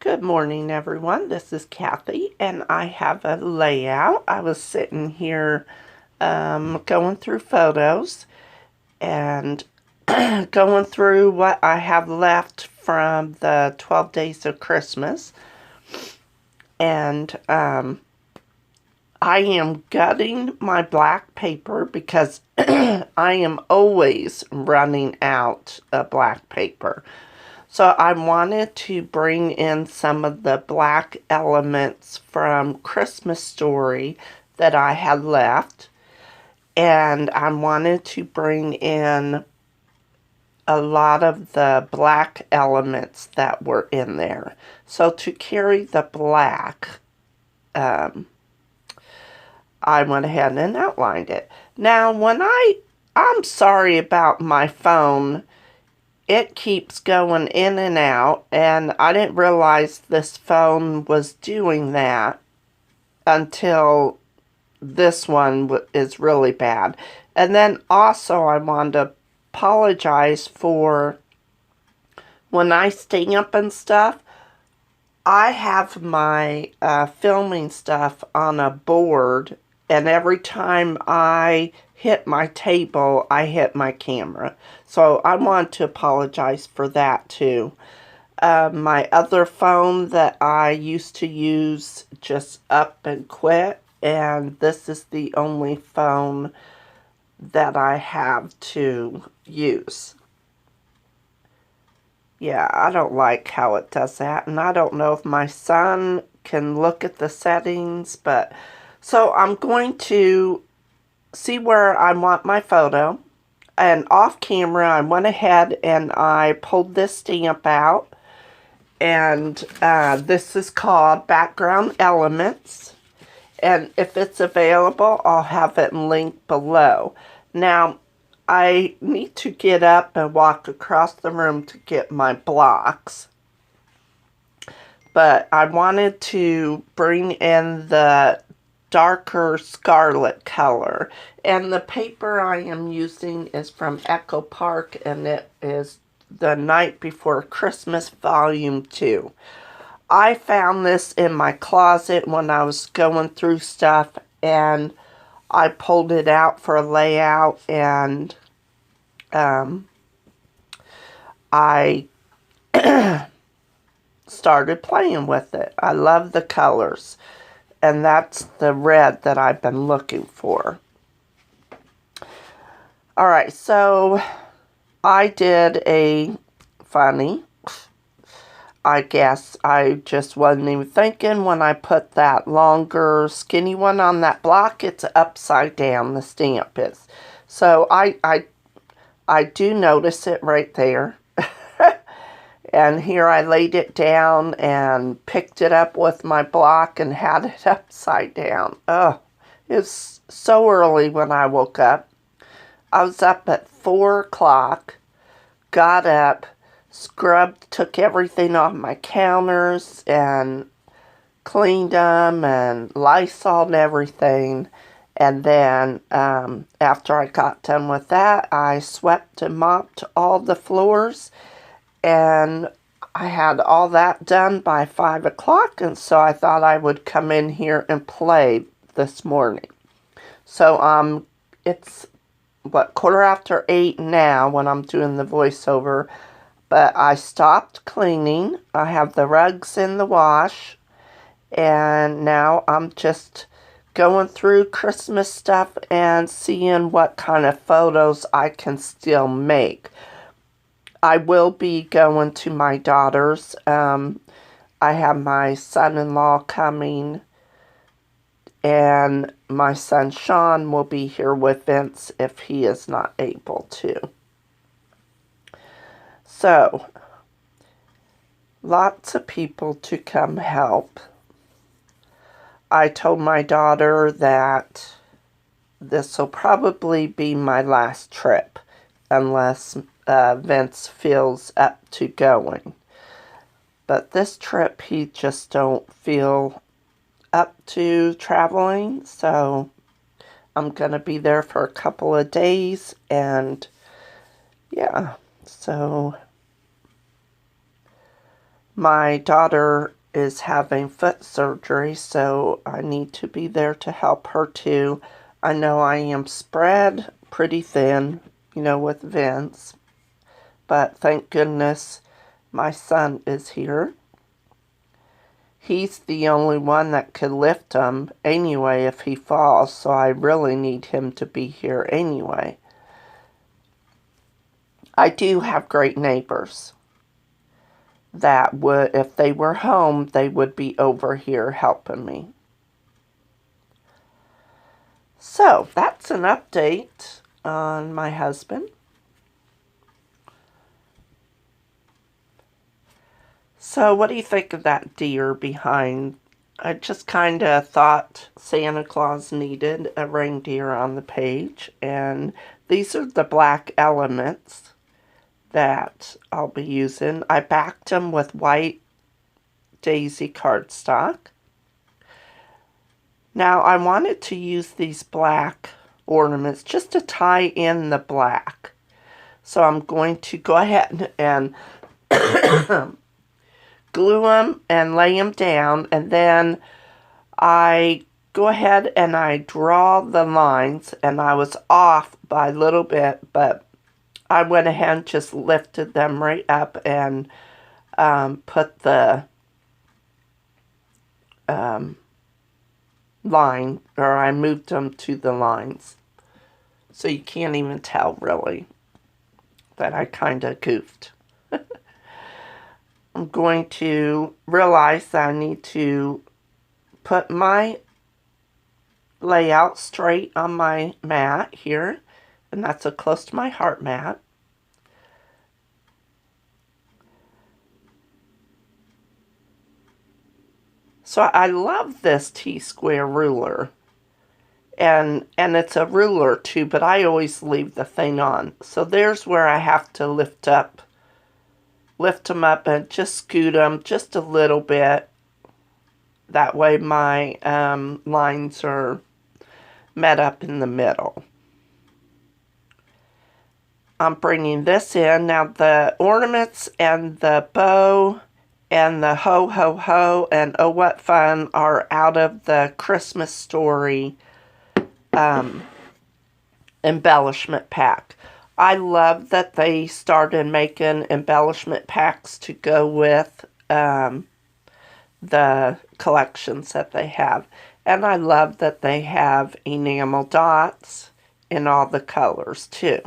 Good morning, everyone. This is Kathy, and I have a layout. I was sitting here going through photos and going through what I have left from the 12 Days of Christmas. And I am gutting my black paper because I am always running out of black paper. So I wanted to bring in some of the black elements from Christmas Story that I had left. And I wanted to bring in a lot of the black elements that were in there. So to carry the black, I went ahead and outlined it. Now, I'm sorry about my phone. It keeps going in and out, and I didn't realize this phone was doing that until this one is really bad. And then also I wanted to apologize for when I stamp and stuff. I have my filming stuff on a board, and every time I hit my table, I hit my camera. So I want to apologize for that too. My other phone that I used to use just up and quit, and this is the only phone that I have to use. Yeah, I don't like how it does that, and I don't know if my son can look at the settings, but so I'm going to see where I want my photo, and off camera I went ahead and I pulled this stamp out, and this is called Background Elements, and if it's available I'll have it linked below. Now I need to get up and walk across the room to get my blocks, but I wanted to bring in the darker scarlet color, and the paper I am using is from Echo Park, and it is The Night Before Christmas Volume 2. I found this in my closet when I was going through stuff, and I pulled it out for a layout, and I started playing with it. I love the colors, and that's the red that I've been looking for. Alright, so I did a funny. I guess I just wasn't even thinking when I put that longer skinny one on that block. It's upside down, the stamp is. So I do notice it right there. And here I laid it down and picked it up with my block and had it upside down. Oh, it was so early when I woke up. I was up at 4 o'clock, got up, scrubbed, took everything off my counters and cleaned them and Lysoled everything. And then after I got done with that, I swept and mopped all the floors, and I had all that done by 5 o'clock, and so I thought I would come in here and play this morning. So it's what, 8:15 now when I'm doing the voiceover, but I stopped cleaning. I have the rugs in the wash, and now I'm just going through Christmas stuff and seeing what kind of photos I can still make. I will be going to my daughter's. I have my son-in-law coming, and my son Sean will be here with Vince if he is not able to. So, lots of people to come help. I told my daughter that this will probably be my last trip unless Vince feels up to going. But this trip he just don't feel up to traveling, so I'm going to be there for a couple of days, and yeah, so my daughter is having foot surgery, so I need to be there to help her too. I know I am spread pretty thin, with Vince, but thank goodness my son is here. He's the only one that could lift him anyway if he falls, so I really need him to be here anyway. I do have great neighbors that would, if they were home, they would be over here helping me. So, that's an update on my husband. So, what do you think of that deer behind? I just kind of thought Santa Claus needed a reindeer on the page, and these are the black elements that I'll be using. I backed them with white daisy cardstock. Now, I wanted to use these black ornaments just to tie in the black. So I'm going to go ahead and glue them and lay them down, and then I go ahead and I draw the lines, and I was off by a little bit, but I went ahead and just lifted them right up and put the line, or I moved them to the lines. So you can't even tell really that I kind of goofed. I'm going to realize that I need to put my layout straight on my mat here, and that's a close to my heart mat. So I love this T-square ruler, and it's a ruler too, but I always leave the thing on. So there's where I have to lift them up and just scoot them just a little bit. That way my lines are met up in the middle. I'm bringing this in. Now the ornaments and the bow and the ho ho ho and oh what fun are out of the Christmas Story embellishment pack. I love that they started making embellishment packs to go with the collections that they have. And I love that they have enamel dots in all the colors too.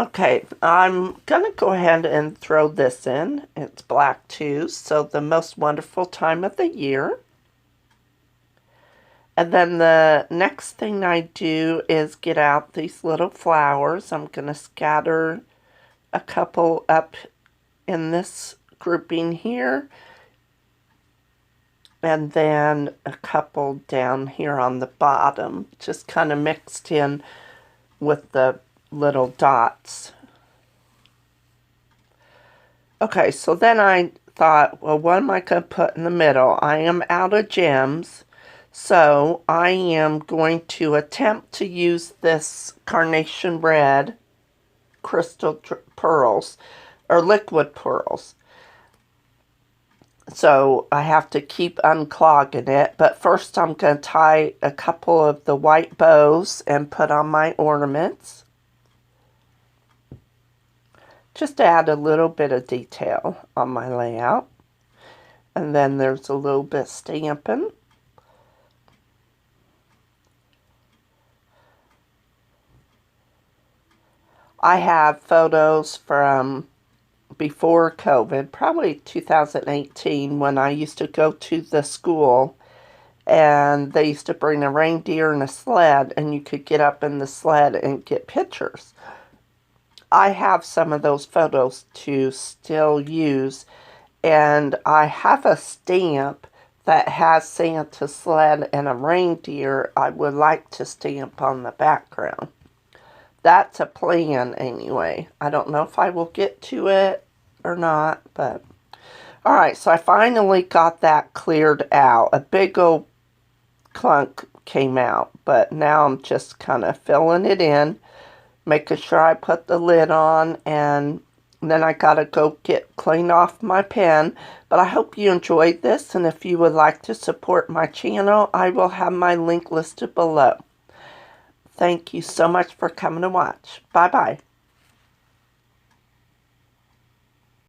Okay, I'm going to go ahead and throw this in. It's black too, so the most wonderful time of the year. And then the next thing I do is get out these little flowers. I'm going to scatter a couple up in this grouping here, and then a couple down here on the bottom, just kind of mixed in with the little dots. Okay, so then I thought, well, what am I going to put in the middle? I am out of gems, so I am going to attempt to use this carnation red crystal pearls, or liquid pearls. So I have to keep unclogging it, but first I'm going to tie a couple of the white bows and put on my ornaments. Just to add a little bit of detail on my layout. And then there's a little bit stamping. I have photos from before COVID, probably 2018, when I used to go to the school and they used to bring a reindeer and a sled, and you could get up in the sled and get pictures. I have some of those photos to still use, and I have a stamp that has Santa's sled and a reindeer I would like to stamp on the background. That's a plan anyway. I don't know if I will get to it or not, but alright, so I finally got that cleared out. A big old clunk came out, but now I'm just kind of filling it in, making sure I put the lid on and And then I gotta go clean off my pen. But I hope you enjoyed this, and if you would like to support my channel, I will have my link listed below. Thank you so much for coming to watch. Bye-bye.